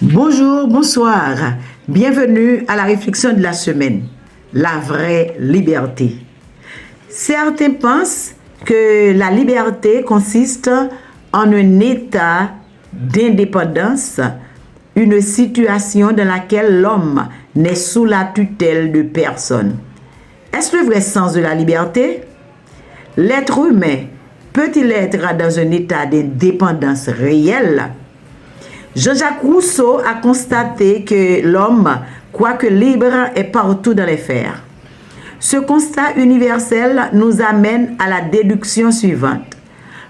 Bonjour, bonsoir. Bienvenue à la réflexion de la semaine. La vraie liberté. Certains pensent que la liberté consiste en un état d'indépendance, une situation dans laquelle l'homme n'est sous la tutelle de personne. Est-ce le vrai sens de la liberté? L'être humain peut-il être dans un état d'indépendance réelle? Jean-Jacques Rousseau a constaté que l'homme, quoique libre, est partout dans les fers. Ce constat universel nous amène à la déduction suivante.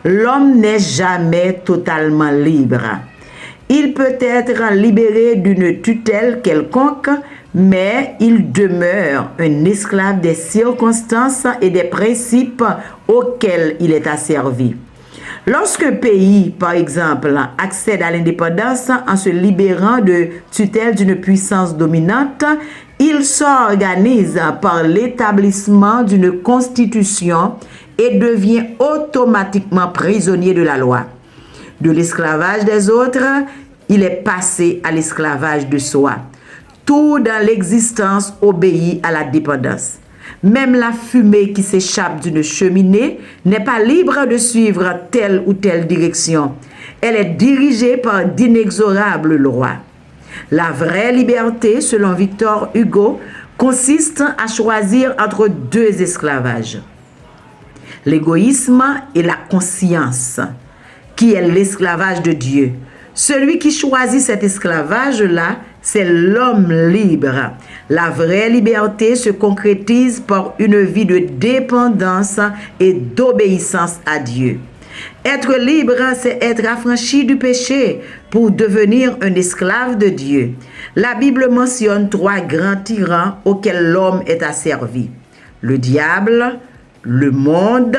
L'homme n'est jamais totalement libre. Il peut être libéré d'une tutelle quelconque, mais il demeure un esclave des circonstances et des principes auxquels il est asservi. Lorsqu'un pays, par exemple, accède à l'indépendance en se libérant de tutelle d'une puissance dominante, il s'organise par l'établissement d'une constitution et devient automatiquement prisonnier de la loi. De l'esclavage des autres, il est passé à l'esclavage de soi. Tout dans l'existence obéit à la dépendance. Même la fumée qui s'échappe d'une cheminée n'est pas libre de suivre telle ou telle direction. Elle est dirigée par d'inexorables lois. La vraie liberté, selon Victor Hugo, consiste à choisir entre deux esclavages. L'égoïsme et la conscience, qui est l'esclavage de Dieu. Celui qui choisit cet esclavage-là, c'est l'homme libre. La vraie liberté se concrétise par une vie de dépendance et d'obéissance à Dieu. Être libre, c'est être affranchi du péché pour devenir un esclave de Dieu. La Bible mentionne 3 grands tyrans auxquels l'homme est asservi. Le diable, le monde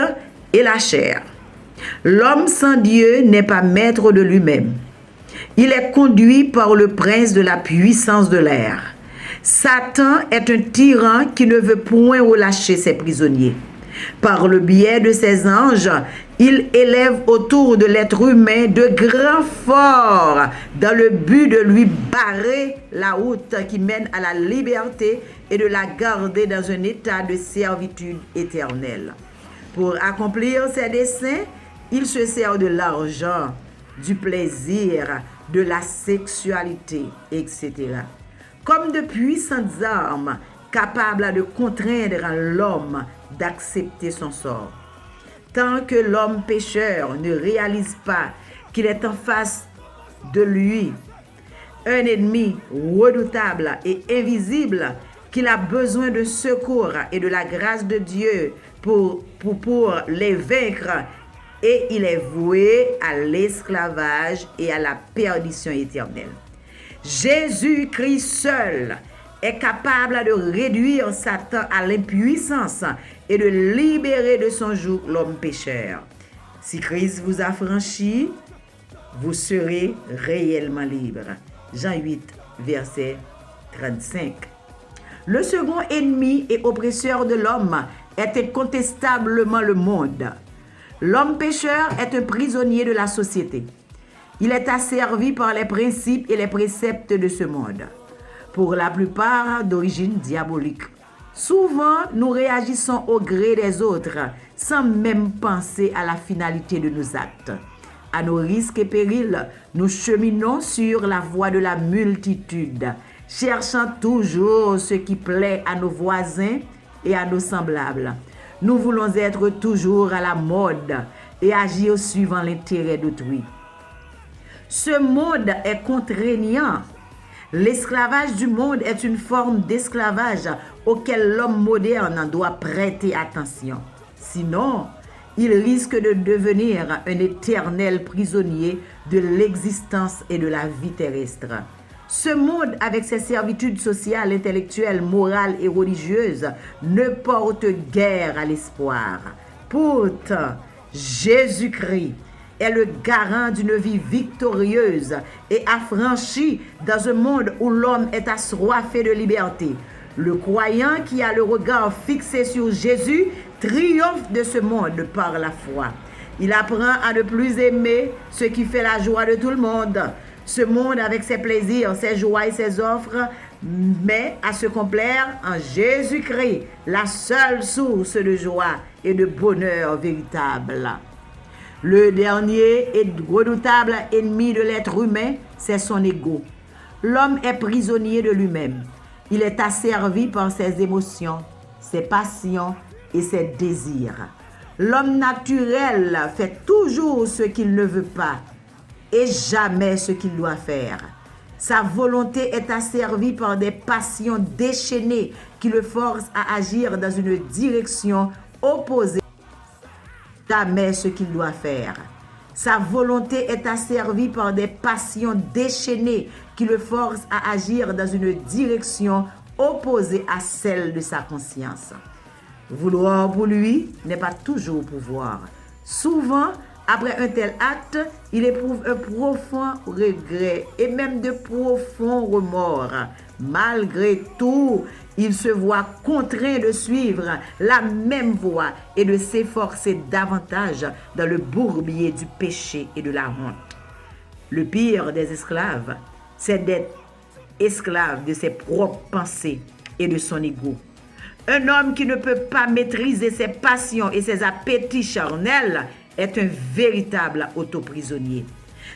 et la chair. L'homme sans Dieu n'est pas maître de lui-même. Il est conduit par le prince de la puissance de l'air. Satan est un tyran qui ne veut point relâcher ses prisonniers. Par le biais de ses anges, il élève autour de l'être humain de grands forts dans le but de lui barrer la route qui mène à la liberté et de la garder dans un état de servitude éternelle. Pour accomplir ses desseins, il se sert de l'argent, du plaisir, de la sexualité, etc. Comme de puissantes armes capables de contraindre l'homme d'accepter son sort. Tant que l'homme pécheur ne réalise pas qu'il est en face de lui un ennemi redoutable et invisible, qu'il a besoin de secours et de la grâce de Dieu pour les vaincre, et il est voué à l'esclavage et à la perdition éternelle. Jésus-Christ seul est capable de réduire Satan à l'impuissance et de libérer de son joug l'homme pécheur. Si Christ vous a franchi, vous serez réellement libre. Jean 8, verset 35. Le second ennemi et oppresseur de l'homme est incontestablement le monde. L'homme pécheur est un prisonnier de la société. Il est asservi par les principes et les préceptes de ce monde, pour la plupart d'origine diabolique. Souvent, nous réagissons au gré des autres, sans même penser à la finalité de nos actes. À nos risques et périls, nous cheminons sur la voie de la multitude, cherchant toujours ce qui plaît à nos voisins et à nos semblables. Nous voulons être toujours à la mode et agir suivant l'intérêt d'autrui. Ce monde est contraignant. L'esclavage du monde est une forme d'esclavage auquel l'homme moderne doit prêter attention. Sinon, il risque de devenir un éternel prisonnier de l'existence et de la vie terrestre. Ce monde, avec ses servitudes sociales, intellectuelles, morales et religieuses, ne porte guère à l'espoir. Pourtant, Jésus-Christ est le garant d'une vie victorieuse et affranchie dans un monde où l'homme est assoiffé de liberté. Le croyant qui a le regard fixé sur Jésus triomphe de ce monde par la foi. Il apprend à ne plus aimer ce qui fait la joie de tout le monde. Ce monde avec ses plaisirs, ses joies et ses offres, mais à se complaire en Jésus-Christ, la seule source de joie et de bonheur véritable. Le dernier et redoutable ennemi de l'être humain, c'est son ego. L'homme est prisonnier de lui-même. Il est asservi par ses émotions, ses passions et ses désirs. L'homme naturel fait toujours ce qu'il ne veut pas et jamais ce qu'il doit faire. Sa volonté est asservie par des passions déchaînées qui le forcent à agir dans une direction opposée. Jamais ce qu'il doit faire. Sa volonté est asservie par des passions déchaînées qui le forcent à agir dans une direction opposée à celle de sa conscience. Vouloir pour lui n'est pas toujours pouvoir. Souvent, après un tel acte, il éprouve un profond regret et même de profonds remords. Malgré tout, il se voit contraint de suivre la même voie et de s'efforcer davantage dans le bourbier du péché et de la honte. Le pire des esclaves, c'est d'être esclave de ses propres pensées et de son ego. Un homme qui ne peut pas maîtriser ses passions et ses appétits charnels est un véritable autoprisonnier.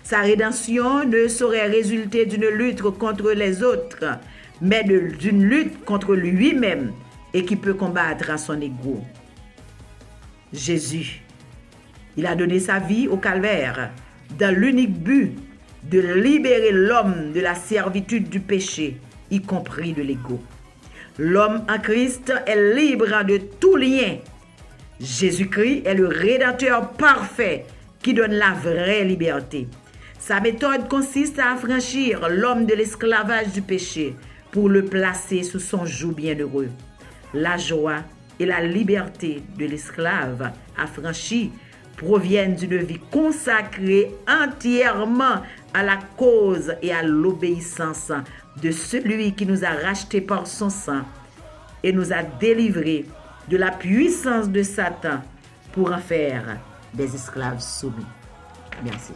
Sa rédemption ne saurait résulter d'une lutte contre les autres, mais d'une lutte contre lui-même et qui peut combattre à son ego. Jésus, il a donné sa vie au calvaire dans l'unique but de libérer l'homme de la servitude du péché, y compris de l'ego. L'homme en Christ est libre de tout lien. Jésus-Christ est le Rédempteur parfait qui donne la vraie liberté. Sa méthode consiste à affranchir l'homme de l'esclavage du péché pour le placer sous son joug bienheureux. La joie et la liberté de l'esclave affranchi proviennent d'une vie consacrée entièrement à la cause et à l'obéissance de celui qui nous a rachetés par son sang et nous a délivrés de la puissance de Satan pour en faire des esclaves soumis. Merci.